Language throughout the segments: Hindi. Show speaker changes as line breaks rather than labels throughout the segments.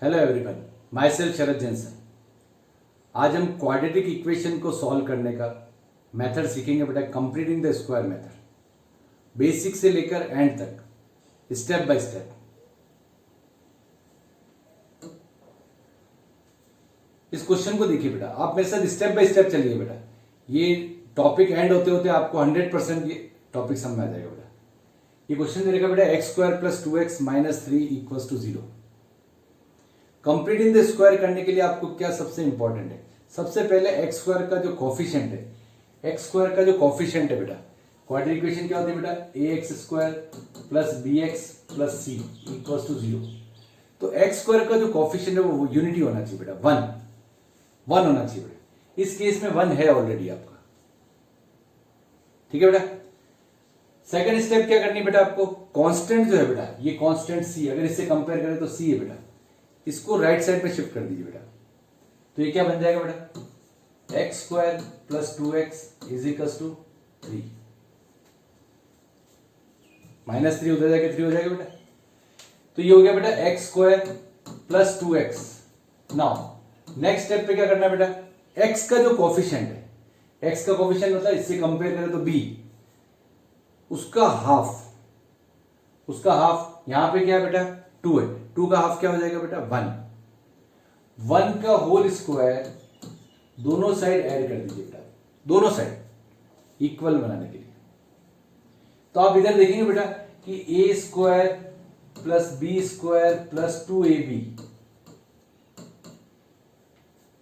Hello everyone, my self Sharad Jain sir. आज हम क्वाड्रेटिक इक्वेशन को सॉल्व करने का मेथड सीखेंगे बेटा। Completing the square method, basic से लेकर एंड तक, स्टेप बाय स्टेप। इस क्वेश्चन को देखिए बेटा, आप मेरे साथ स्टेप बाय स्टेप चलिए बेटा। ये टॉपिक एंड होते होते आपको 100% ये टॉपिक समझ में आ जाएगा बेटा। ये क्वेश्चन दे रखा बेटा x square plus 2x minus 3 equals to 0। Completing the square करने के लिए आपको क्या सबसे इंपॉर्टेंट है? सबसे पहले एक्स स्क्वायर का जो कॉफिशिएंट है, एक्स स्क्वायर का जो कॉफिशिएंट है बेटा, क्वाड्रेटिक इक्वेशन क्या होती है बेटा? A x square plus b x plus c equals to 0। तो एक्स स्क्वायर का जो कॉफिशिएंट है वो यूनिटी होना चाहिए बेटा, वन होना चाहिए बेटा। इस केस में 1 है ऑलरेडी आपका, ठीक है बेटा। सेकंड स्टेप क्या करनी बेटा आपको? कांस्टेंट जो है बेटा, ये कांस्टेंट सी, अगर इससे कंपेयर करें तो सी है बेटा, इसको राइट साइड पे शिफ्ट कर दीजिए बेटा। तो ये क्या बन जाएगा बेटा? X square plus 2x is equal to 3। Minus 3 उधर जाके 3 हो जाएगा बेटा। तो ये हो गया बेटा x square plus 2x। Now next step पे क्या करना है बेटा? x का जो कॉफिशिएंट है, x का कॉफिशिएंट मतलब इससे कंपेयर करें तो b, उसका हाफ यहां पे क्या है बेटा? 2 है। 2 का हाफ क्या हो जाएगा बेटा? 1 का होल स्क्वायर दोनों साइड ऐड कर दीजिए बेटा, दोनों साइड इक्वल बनाने के लिए। तो आप इधर देखेंगे बेटा कि a square plus b square plus 2ab,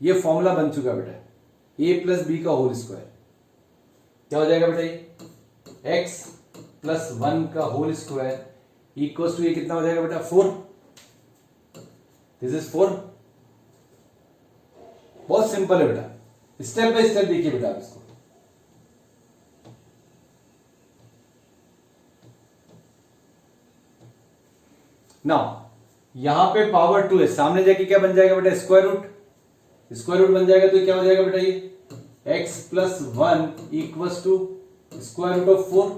ये फॉर्मूला बन चुका बेटा। ए प्लस बी का होल स्क्वायर क्या हो जाएगा बेटा? ये एक्स प्लस 1 का होल स्क्वायर इक्वल्स टू ये कितना हो जाएगा बेटा? 4। This is 4। बहुत सिंपल है बेटा, स्टेप बाय स्टेप देखिए बेटा आप इसको। नाउ यहां पे पावर 2 है, सामने जाके क्या बन जाएगा बेटा? स्क्वायर रूट बन जाएगा। तो क्या हो जाएगा बेटा? ये x plus 1 equals to square root of 4।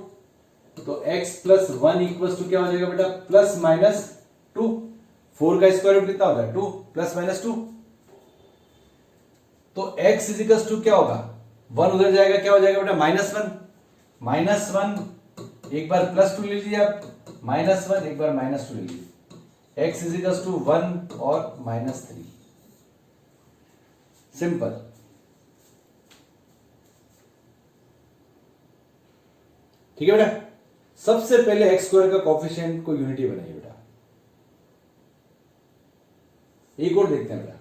तो x प्लस 1 इक्वल्स टू क्या हो जाएगा बेटा? Plus minus 2। 4 का स्क्वायर रूट कितना होता है? 2 प्लस माइनस 2। तो x इजिकल्स टू क्या होगा? 1 उधर जाएगा, क्या हो जाएगा बेटा? माइनस वन एक बार प्लस 2 ले लीजिए आप, माइनस 1 एक बार माइनस 2 ले लीजिए। x इजिकल्स टू 1 और माइनस 3। सिंपल। ठीक है बेटा। सबसे पहले एक्स स्क्वायर का कॉफिशिएंट को यूनिटी बनाइए बेटा। एक और देखते हैं बेटा।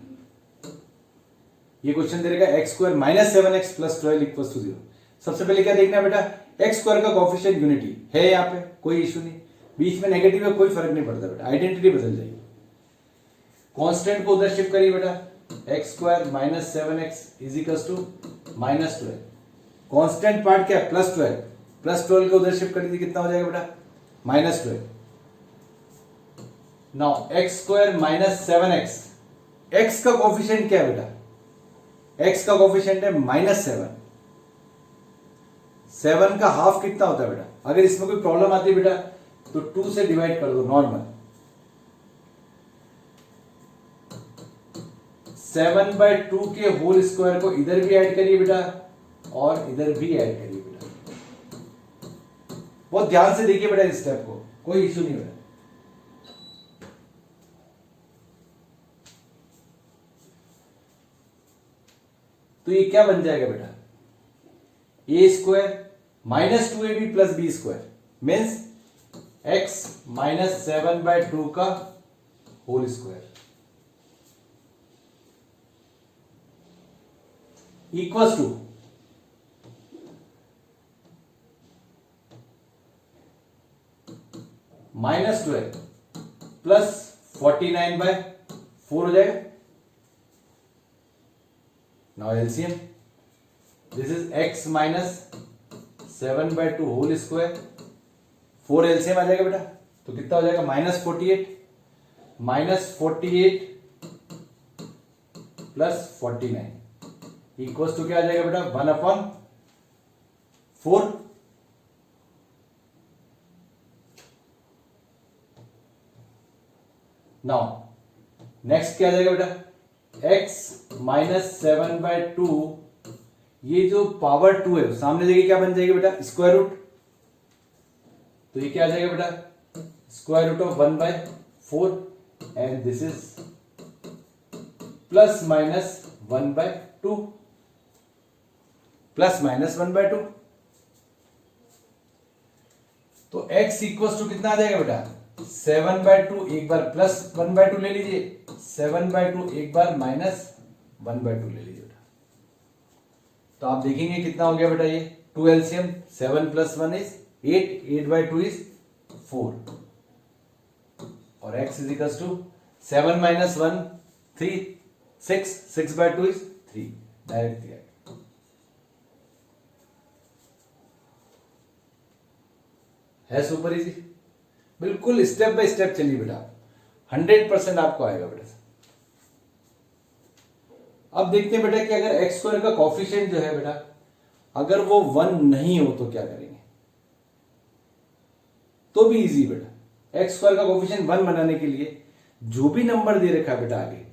ये क्वेश्चन दे रखा है x square minus 7x plus 12 equals to 0। सबसे पहले क्या देखना है बेटा? एक्स स्क्वायर का कॉफिशिएंट यूनिटी है, यहां पे कोई इश्यू नहीं, बीच में नेगेटिव है कोई फर्क नहीं पड़ता बेटा, आइडेंटिटी बदल जाएगी। कांस्टेंट को उधर शिफ्ट करिए बेटा। X square minus 7x is equals to minus 12। Constant part क्या है? प्लस 12। प्लस 12 को उधर शिफ्ट कर दीजिए, कितना हो जाएगा बेटा? Minus 12। Now x square minus 7x, x का कॉफिशिएंट क्या है बेटा? एक्स का कॉफिशिएंट है माइनस 7। 7 का हाफ कितना होता है बेटा? अगर इसमें कोई प्रॉब्लम आती है बेटा तो 2 से डिवाइड कर दो नॉर्मल। 7/2 के होल स्क्वायर को इधर भी ऐड करिए बेटा और इधर भी ऐड करिए बेटा। बहुत ध्यान से देखिए बेटा इस स्टेप को, कोई इश्यू नहीं बेटा। तो ये क्या बन जाएगा बेटा? A square minus 2ab plus b square means x minus 7/2 का whole square equals to minus 12 plus 49/4 हो जाएगा। Now LCM, this is x minus 7/2 whole square, 4 LCM आ जाएगा बेटा। तो कितना हो जाएगा? माइनस 48 प्लस 49 इक्वल्स टू क्या आ जाएगा बेटा? 1/4। नाउ नेक्स्ट क्या आ जाएगा बेटा, x माइनस 7/2, ये जो पावर 2 है सामने जगह क्या बन जाएगी बेटा, स्क्वायर रूट। तो ये क्या आ जाएगा बेटा, square root of 1/4 and this is plus minus 1/2, plus minus 1/2। तो x इक्वल टू कितना आ जाएगा बेटा, 7/2, एक बार प्लस 1/2 ले लीजिए, 7/2 एक बार माइनस 1/2 ले लीजिए बेटा। तो आप देखेंगे कितना हो गया बेटा, ये 2 एलसीएम, 7 + 1 इज 8, 8/2 इज 4 और x is equal to 7 - 1 3, 6, 6/2 is 3, direct दिया। है सुपर इजी, बिल्कुल स्टेप बाय स्टेप चलिए बेटा, 100% आपको आएगा बेटा। अब देखते हैं बेटा कि अगर x² का कॉफिशिएंट जो है बेटा, अगर वो 1 नहीं हो तो क्या करेंगे। तो भी इजी बेटा, x² का कॉफिशिएंट 1 बनाने के लिए जो भी नंबर दे रखा है बेटा आगे,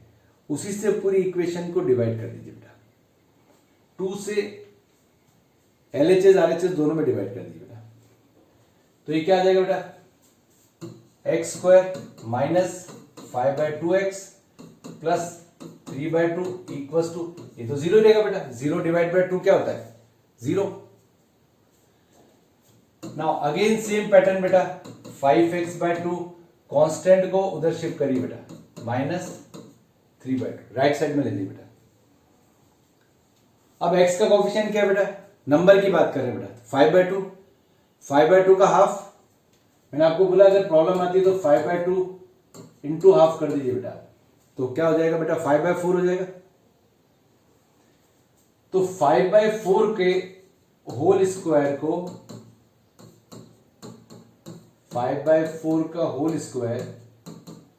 उसी से पूरी इक्वेशन को डिवाइड कर दीजिए बेटा। 2 से LHS RHS दोनों में डिवाइड कर दीजिए बेटा। तो ये क्या आ जाएगा बेटा, x² minus 5/2x plus 3/2 equals to, ये तो 0 रहेगा बेटा, 0 डिवाइड बाय 2 क्या होता है, 0। नाउ अगेन सेम पैटर्न बेटा, 5x/2, कांस्टेंट को उधर शिफ्ट करिए बेटा, माइनस 3/2 राइट साइड में ले लीजिए बेटा। अब x का कोएफिशिएंट क्या है बेटा, नंबर की बात कर रहे हैं बेटा, 5/2, 5/2 का हाफ, मैंने आपको बोला अगर प्रॉब्लम आती है तो 5/2 इंटू हाफ कर दीजिए बेटा, तो क्या हो जाएगा बेटा, 5/4 हो जाएगा। तो 5/4 के होल स्क्वायर को, 5/4 का होल स्क्वायर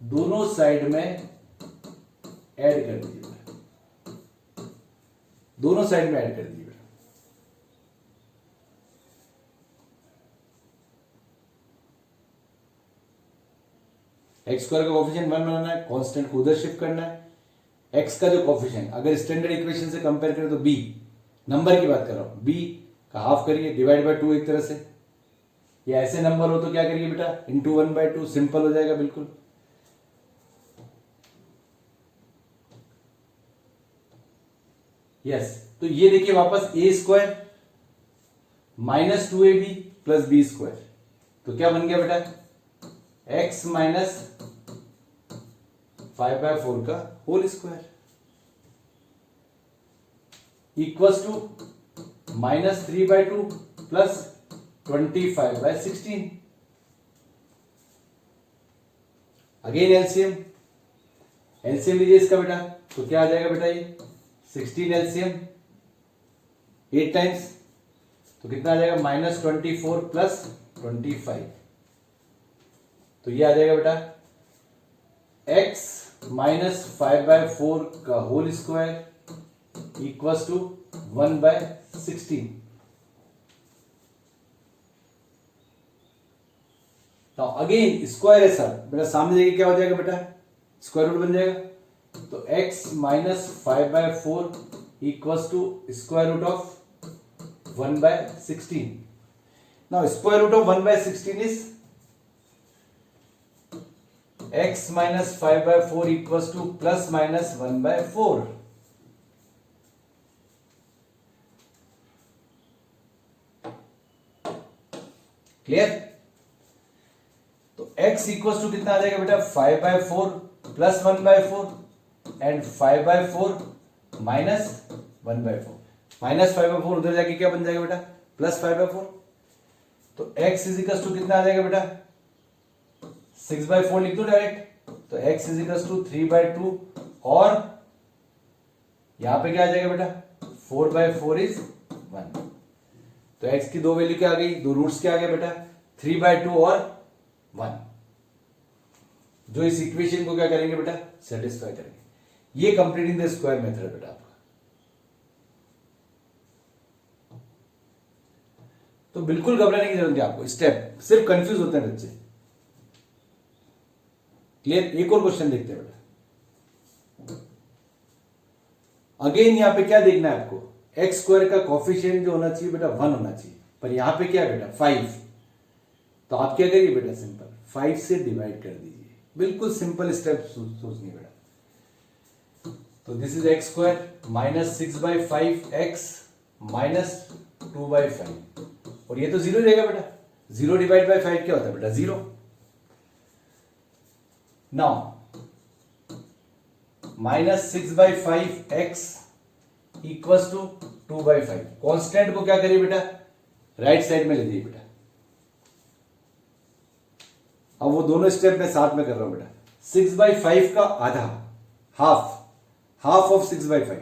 दोनों साइड में ऐड कर दीजिए बेटा, दोनों साइड में ऐड कर दीजिए बेटा। x² का कोएफिशिएंट 1 बनाना है, कांस्टेंट को उधर शिफ्ट करना है। x का जो कोएफिशिएंट अगर स्टैंडर्ड इक्वेशन से कंपेयर करें तो b, नंबर की बात कर रहा हूं, b का हाफ करिए, डिवाइड बाय 2 एक तरह से। ये ऐसे नंबर हो तो क्या करिए बेटा, इंटू 1/2, सिंपल हो जाएगा बिल्कुल। यस, तो ये देखिए वापस a² minus 2ab plus b², तो क्या बन गया बेटा, x माइनस 5/4 का whole square equals to minus 3/2 plus 25/16। Again LCM, LCM लीजिए इसका बेटा, तो क्या आ जाएगा बेटा, ये 16 एलसीएम 8 टाइम्स, तो कितना आ जाएगा, -24 प्लस 25, तो ये आ जाएगा बेटा x माइनस 5/4 का whole square equals to 1/16। Now again square है सर बेटा, सामने देखिए क्या हो जाएगा बेटा, स्क्वायर रूट बन जाएगा, तो x minus 5/4 equals to square root of 1/16। Now square root of 1/16 is x minus 5/4 equals to plus minus 1/4। Clear, तो x इक्वल्स टू कितना आ जाएगा बेटा, 5/4 प्लस 1/4 एंड 5/4 माइनस 1/4, माइनस 5/4 उधर जाके क्या बन जाएगा बेटा, प्लस 5/4। तो x इज इक्वल्स टू कितना आ जाएगा बेटा, 6/4 लिख दो डायरेक्ट, तो x इज इक्वल टू 3/2 और यहां पे क्या आ जाएगा बेटा, 4/4 इज 1। तो x की दो वैल्यू क्या आ गई, दो रूट्स क्या आ गया बेटा, 3/2 और 1, जो इस इक्वेशन को क्या करेंगे बेटा, सेटिस्फाई करेंगे। ये कंप्लीटिंग द स्क्वायर मेथड बेटा आपका। तो बिल्कुल घबराने की जरूरत नहीं आपको, स्टेप सिर्फ कंफ्यूज होते हैं बच्चे। क्लियर, एक और क्वेश्चन देखते हैं बेटा। अगेन यहाँ पे क्या देखना है आपको, एक्स स्क्वायर का कॉफिशिएंट जो होना चाहिए बेटा 1 होना चाहिए, पर यहाँ पे क्या बेटा 5। तो आप क्या करिए बेटा, सिंपल 5 से डिवाइड कर दीजिए, बिल्कुल सिंपल स्टेप सोचनी बेटा। तो this is x square minus 6/5 x minus 2/5, और ये तो जीरो रहेगा बेटा, 0 डिवाइड बाय 5 क्या होता है बेटा 0। Now minus 6/5 x equals to 2/5, constant को क्या करिए बेटा राइट साइड में ले जाइए बेटा। अब वो दोनों स्टेप मैं साथ में कर रहा हूं बेटा। 6/5 का आधा, हाफ ऑफ 6/5।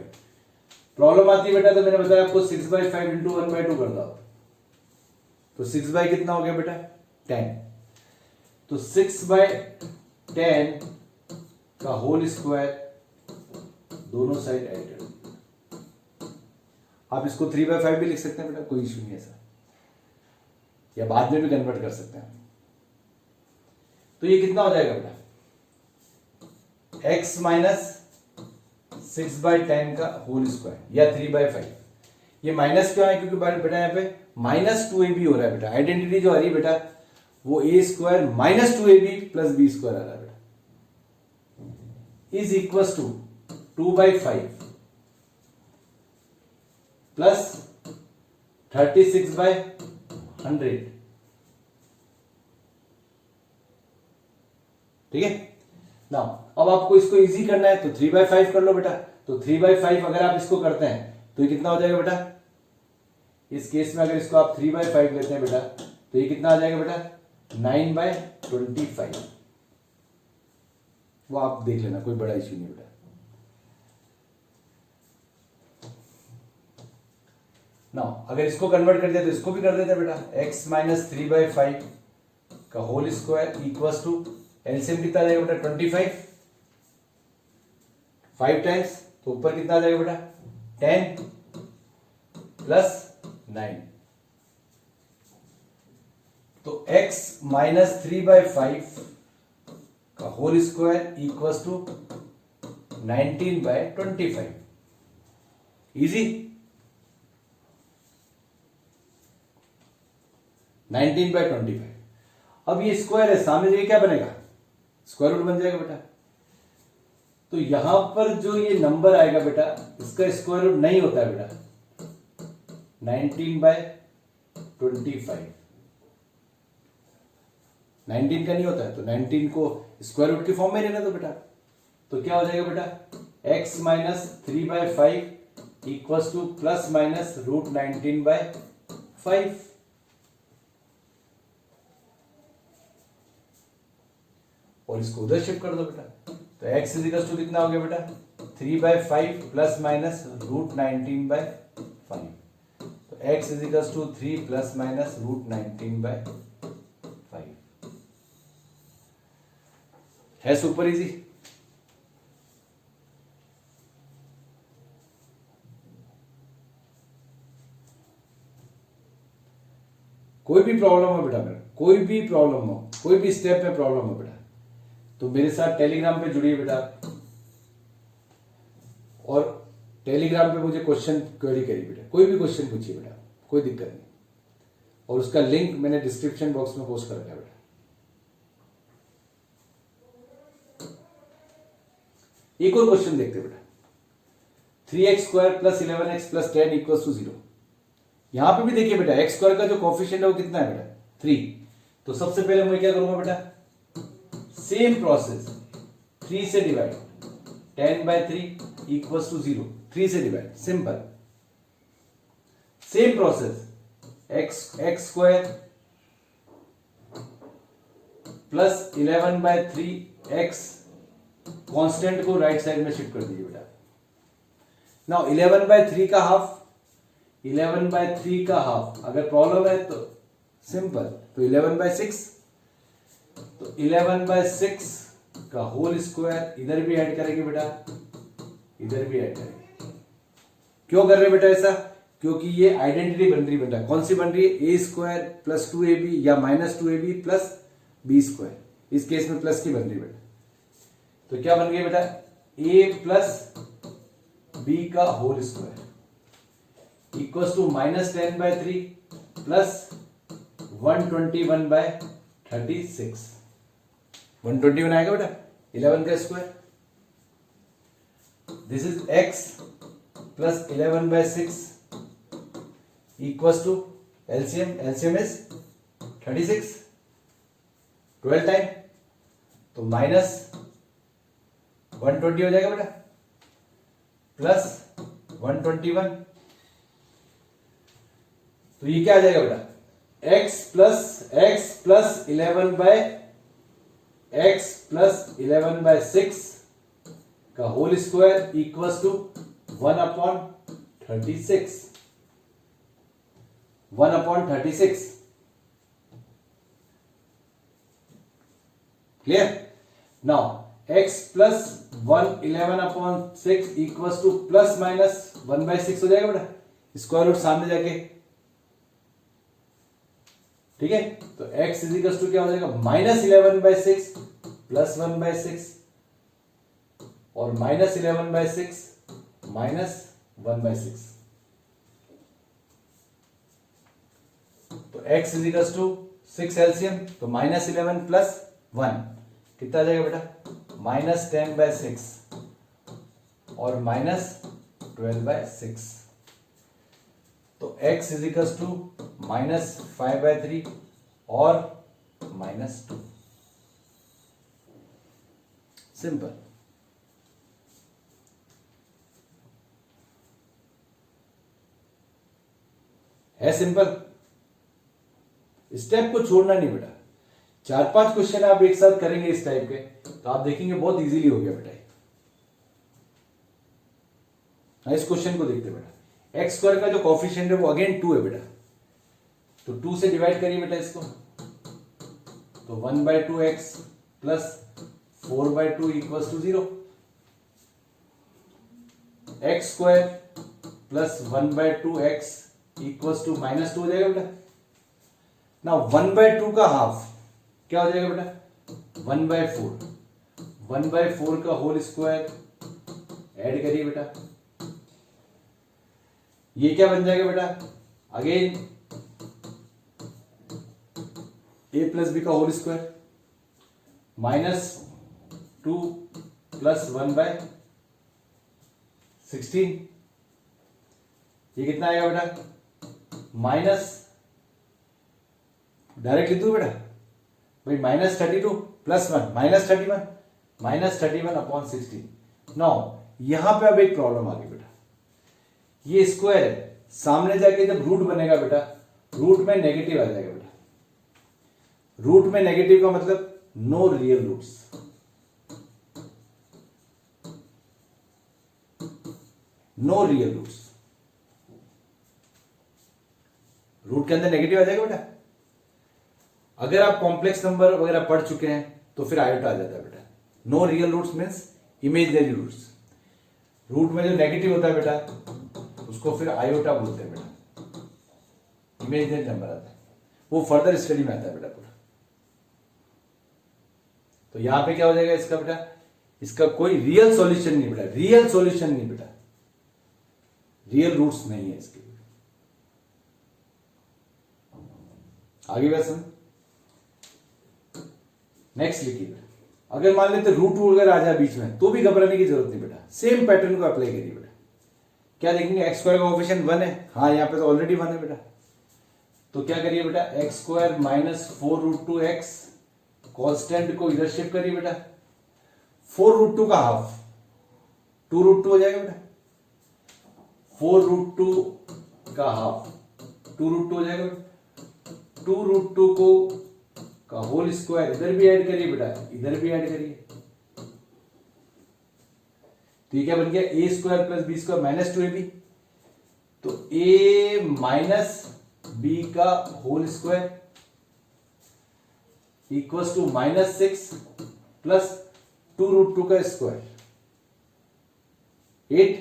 प्रॉब्लम आती है बेटा तो मैंने बताया आपको 6/5 इंटू 1/2 कर दो, तो 6 कितना हो गया बेटा 10। तो 6/10 का होल स्क्वायर दोनों साइड ऐड कर दीजिए। आप इसको 3/5 भी लिख सकते हैं बेटा, कोई इश्यू नहीं ऐसा, या बाद में भी कन्वर्ट कर सकते हैं। तो ये कितना हो जाएगा बेटा, x माइनस 6/10 का होल स्क्वायर या 3/5। ये माइनस क्यों है, क्योंकि बेटा यहाँ पे माइनस 2ab हो रहा है बेटा। आइडेंटिटी जो आ रही है बेटा वो a square minus 2ab plus b square आ रहा है बेटा, इज इक्वल टू 2/5 प्लस 36/100। ठीक है ना। अब आपको इसको इजी करना है तो 3/5 कर लो बेटा। तो 3/5 अगर आप इसको करते हैं तो ये कितना हो जाएगा बेटा, इस केस में अगर इसको आप 3/5 लेते हैं बेटा तो ये कितना आ जाएगा बेटा 9/25। वो आप देख लेना, कोई बड़ा इश्यू नहीं बेटा। ना अगर इसको कन्वर्ट कर दिया तो इसको भी कर देते हैं बेटा, x माइनस 3/5 का whole square equals to LCM कितना आ जाएगा बेटा 25, 5 टाइम्स तो ऊपर कितना आ जाएगा बेटा 10 प्लस 9। तो x माइनस 3/5 का whole square equals to 19/25। Easy, 19/25। अब ये स्क्वायर है सामने, ये क्या बनेगा स्क्वायर रूट बन जाएगा बेटा। तो यहां पर जो ये नंबर आएगा बेटा इसका स्क्वायर रूट नहीं होता है बेटा 19/25, 19 का नहीं होता है। तो 19 को स्क्वायर रूट की फॉर्म में रहना दो बेटा। तो क्या हो जाएगा बेटा x minus 3/5 equals to plus minus root 19/5। और इसको उधर शिफ्ट कर दो बेटा। तो x इजिकल्स टू कितना हो गया बेटा 3/5 प्लस माइनस रूट 19/5। तो x equals to 3 plus minus root 19/5 है। Super easy. कोई भी प्रॉब्लम हो बेटा, मेरा कोई भी प्रॉब्लम हो, कोई भी स्टेप में प्रॉब्लम हो बेटा, तो मेरे साथ टेलीग्राम पे जुड़िए बेटा, और टेलीग्राम पे मुझे क्वेश्चन क्वेरी करिए बेटा, कोई भी क्वेश्चन पूछिए बेटा, कोई दिक्कत नहीं। और उसका लिंक मैंने डिस्क्रिप्शन बॉक्स में पोस्ट कर रखा है बेटा। एक और क्वेश्चन देखते बेटा, 3x² plus 11x plus 10 equals to 0। यहां पे भी देखिए बेटा x² का जो कोफिशिएंट है वो कितना है बेटा 3। तो सबसे पहले मैं क्या करूंगा बेटा, सेम प्रोसेस 3 से डिवाइड, 10/3 इक्वल्स टू 0, 3 से divide, simple. Same process x² plus 11/3x, constant को राइट साइड में शिफ्ट कर दीजिए बेटा। नाउ 11/3 का हाफ, 11/3 का हाफ अगर प्रॉब्लम है तो सिंपल, तो 11/6, तो 11/6 का होल स्क्वायर इधर भी ऐड करेंगे बेटा, इधर भी ऐड करेंगे। क्यों कर रहे बेटा ऐसा, क्योंकि ये आइडेंटिटी बन रही बेटा, कौन सी बन रही है a² प्लस 2ab या माइनस 2ab प्लस b², इस केस में प्लस की बन रही बेटा। तो क्या बन गई बेटा a प्लस बी का whole square equal to -10/3 plus 121/36। 121 आएगा बेटा 11 का स्क्वायर। This is x plus 11/6 equal to LCM is 36, 12 time तो -120 हो जाएगा बेटा प्लस 121। तो ये क्या आ जाएगा बेटा x प्लस 11/6 का whole square equals to 1/36। 1/36 clear. Now x plus 11/6 equals to plus minus 1/6 हो जाएगा बेटा, स्क्वायर रूट सामने जाके, ठीक है। तो x इजिकल्स टू क्या हो जाएगा -11/6 प्लस 1/6 और -11/6 माइनस 1/6। तो x इजिकल्स टू 6 एलसीएम तो -11 प्लस 1 कितना आ जाएगा बेटा -10/6 और -12/6। तो x इजिकल्स टू -5/3 और -2। सिंपल। है सिंपल। स्टेप को छोड़ना नहीं बेटा। 4-5 क्वेश्चन आप एक साथ करेंगे इस टाइप के तो आप देखेंगे बहुत इजीली हो गया बेटा। इस क्वेश्चन को देखते बेटा, एक्स स्क्वायर का जो कॉफिशिएंट है वो अगेन 2 है बेटा, तो 2 से डिवाइड करिए बेटा इसको, तो 1/2x plus 4/2 equals to 0। X square plus 1/2x equals to -2 हो जाएगा बेटा। ना 1/2 का हाफ क्या हो जाएगा बेटा 1/4। 1/4 का होल स्क्वायर ऐड करिए बेटा, ये क्या बन जाएगा बेटा अगेन a प्लस बी का होल स्क्वायर -2 प्लस 1/16। ये कितना आएगा बेटा माइनस, डायरेक्ट लिख दू बेटा भाई -32 प्लस 1 -31/16। नाउ यहां पे अब एक प्रॉब्लम आ गई बेटा, ये स्क्वायर है, सामने जाके जब रूट बनेगा बेटा रूट में नेगेटिव आ जाएगा बेटा। रूट में नेगेटिव का मतलब no real roots. No real roots, root के अंदर नेगेटिव आ जाएगा बेटा। अगर आप कॉम्प्लेक्स नंबर वगैरह पढ़ चुके हैं तो फिर आयोटा आ जाता है बेटा। No real roots means imaginary roots. Root में जो नेगेटिव होता है बेटा उसको फिर आयोटा बोलते हैं बेटा, इमेजिनरी नंबर आता है, वो फर्दर स्टडी में आता है बेटा पूरा। तो यहां पे क्या हो जाएगा इसका बेटा, इसका कोई रियल सॉल्यूशन नहीं बेटा, रियल सॉल्यूशन नहीं बेटा, रियल रूट्स नहीं है इसके। आगे बात समझ। नेक्स्ट लिखिए, अगर मान लेते रूट अगर आ जाए बीच में तो भी घबराने की जरूरत नहीं बेटा, सेम पैटर्न को अप्लाई करिए बेटा। क्या देखेंगे एक्स स्क्वायर का कोएफिशिएंट 1 है, हाँ यहाँ पे तो ऑलरेडी 1 है बेटा, तो क्या करिए बेटा x square minus 4√2x constant को इधर शिफ्ट करिए बेटा। 4√2 का हाफ 2√2 हो जाएगा बेटा, 4√2 का हाफ 2√2 हो जाएगा बेटा। 2√2 को का होल स्क्वायर इधर भी ऐड करिए बेटा, इधर भी ऐड करिए, तो ये क्या बन गया a square plus b square -2ab। तो a माइनस बी का whole square equals to -6 plus 2√2 का स्क्वायर 8।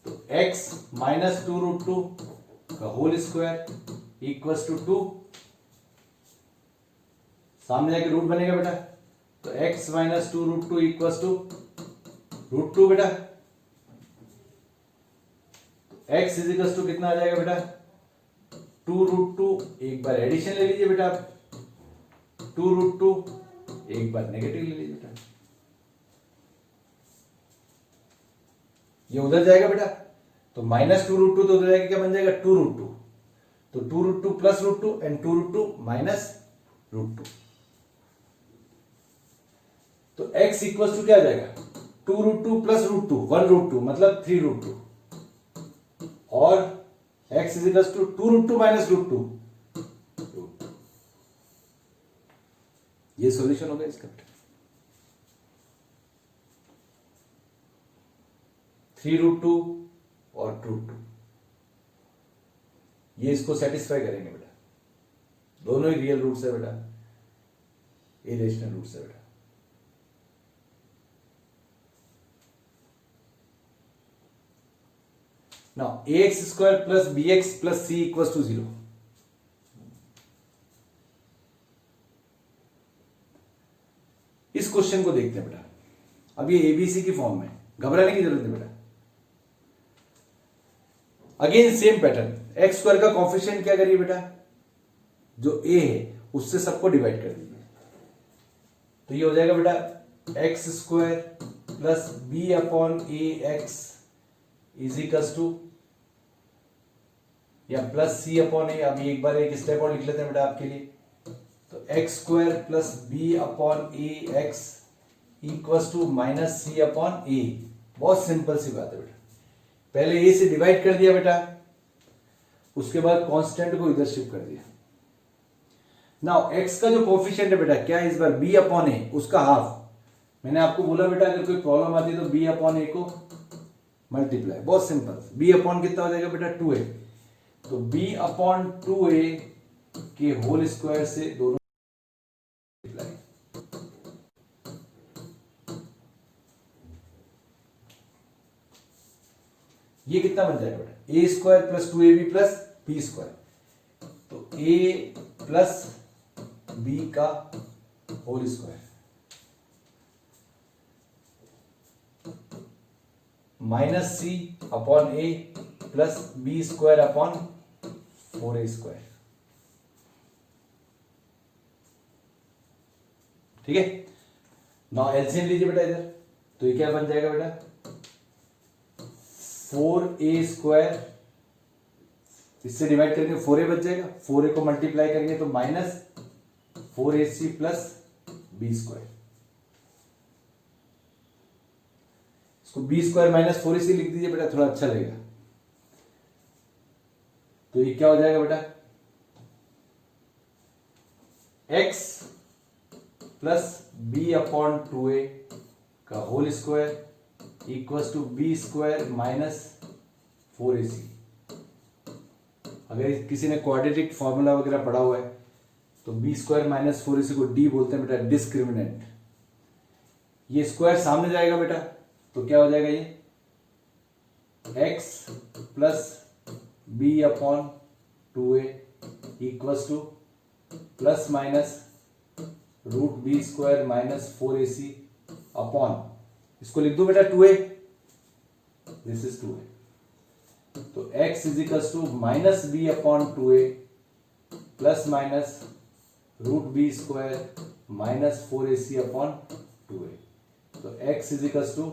तो x माइनस 2√2 का होल स्क्वायर इक्वल्स टू 2, सामने जाके रूट बनेगा बेटा, तो x माइनस 2√2 इक्वल्स टू √2 बेटा, x इजिकल्स टू कितना आ जाएगा बेटा 2√2, एक बार एडिशन ले लीजिए बेटा, 2√2, एक बार नेगेटिव ले लीजिए बेटा, ये उधर जाएगा बेटा, तो -2√2 तो उधर जाएगा, क्या बन जाएगा 2√2, तो 2√2 प्लस √2 एंड 2√2 माइनस √2, तो x इक्वल टू क्या आ जाएगा 2√2 प्लस √2, 1√2 मतलब 3√2, और x is equal to 2√2 minus √2, ये सॉल्यूशन हो गया इसका। 3√2 और √2 ये इसको सेटिस्फाई करेंगे बेटा, दोनों ही रियल रूट्स है बेटा, इरेशनल रूट्स है बेटा। Now ax square plus bx plus c equals to 0, इस क्वेश्चन को देखते हैं बेटा। अब ये एबीसी की फॉर्म में, घबराने की जरूरत नहीं बेटा। Again same pattern, x square का कॉफिशिएंट क्या करिए बेटा, जो ए है उससे सबको डिवाइड कर दीजिए, तो ये हो जाएगा बेटा x square plus b upon a x is equals to, या प्लस सी अपॉन ए, अभी एक बार एक स्टेप और लिख लेते हैं बेटा आपके लिए, तो x square plus b upon a x equals to minus c upon a. बहुत सिंपल सी बात है बेटा, पहले ए से डिवाइड कर दिया बेटा, उसके बाद कांस्टेंट को इधर शिफ्ट कर दिया। नाउ एक्स का जो कोफिशिएंट है बेटा क्या है इस बार बी अपॉन ए, उसका हाफ। मैंने आपको बोला बेटा अगर कोई प्रॉब्लम आती है तो बी अपॉन ए को मल्टीप्लाई, बहुत सिंपल। बी अपॉन कितना हो जाएगा बेटा 2a, तो बी अपॉन 2a के होल स्क्वायर से दोनों मल्टीप्लाई, ये कितना बन जाएगा बेटा a square plus 2ab plus b square, तो a प्लस बी का whole square minus c upon a plus b square upon 4a square, ठीक है। नाउ एलसीएम लीजिए बेटा इधर, तो ये क्या बन जाएगा बेटा 4a स्क्वायर, इससे डिवाइड करेंगे 4a बच जाएगा, 4a को मल्टीप्लाई करेंगे तो minus 4ac plus b square, इसको बी स्क्वायर माइनस 4ac लिख दीजिए बेटा, थोड़ा अच्छा लगेगा। तो ये क्या हो जाएगा बेटा x plus b upon 2a का whole square equals to b square minus 4ac। अगर किसी ने क्वाड्रेटिक फॉर्मूला वगैरह पढ़ा हुआ है तो बी स्क्वायर माइनस 4ac को डी बोलते हैं बेटा, डिस्क्रिमिनेंट। ये स्क्वायर सामने जाएगा बेटा, तो क्या हो जाएगा ये x plus b upon 2a equals to plus minus root b square minus 4ac upon, इसको लिख दो बेटा 2a, दिस इज 2a, तो x is equals to minus b upon 2a plus minus root b square minus 4ac upon 2a, तो x is equals to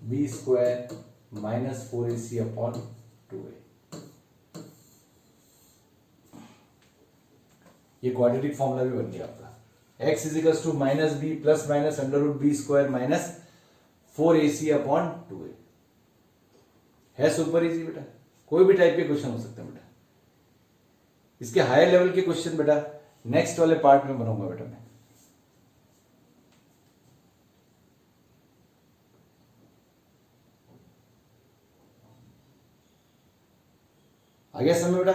b square minus 4ac upon 2a। ये क्वाड्रेटिक फॉर्मूला भी बन गया आपका, x is equals to minus b plus minus under root b square minus 4ac upon 2a। है सुपर इजी बेटा, कोई भी टाइप के क्वेश्चन हो सकते हैं बेटा। इसके हायर लेवल के क्वेश्चन बेटा नेक्स्ट वाले पार्ट में बनाऊंगा बेटा मैं। आ गया समझ बेटा।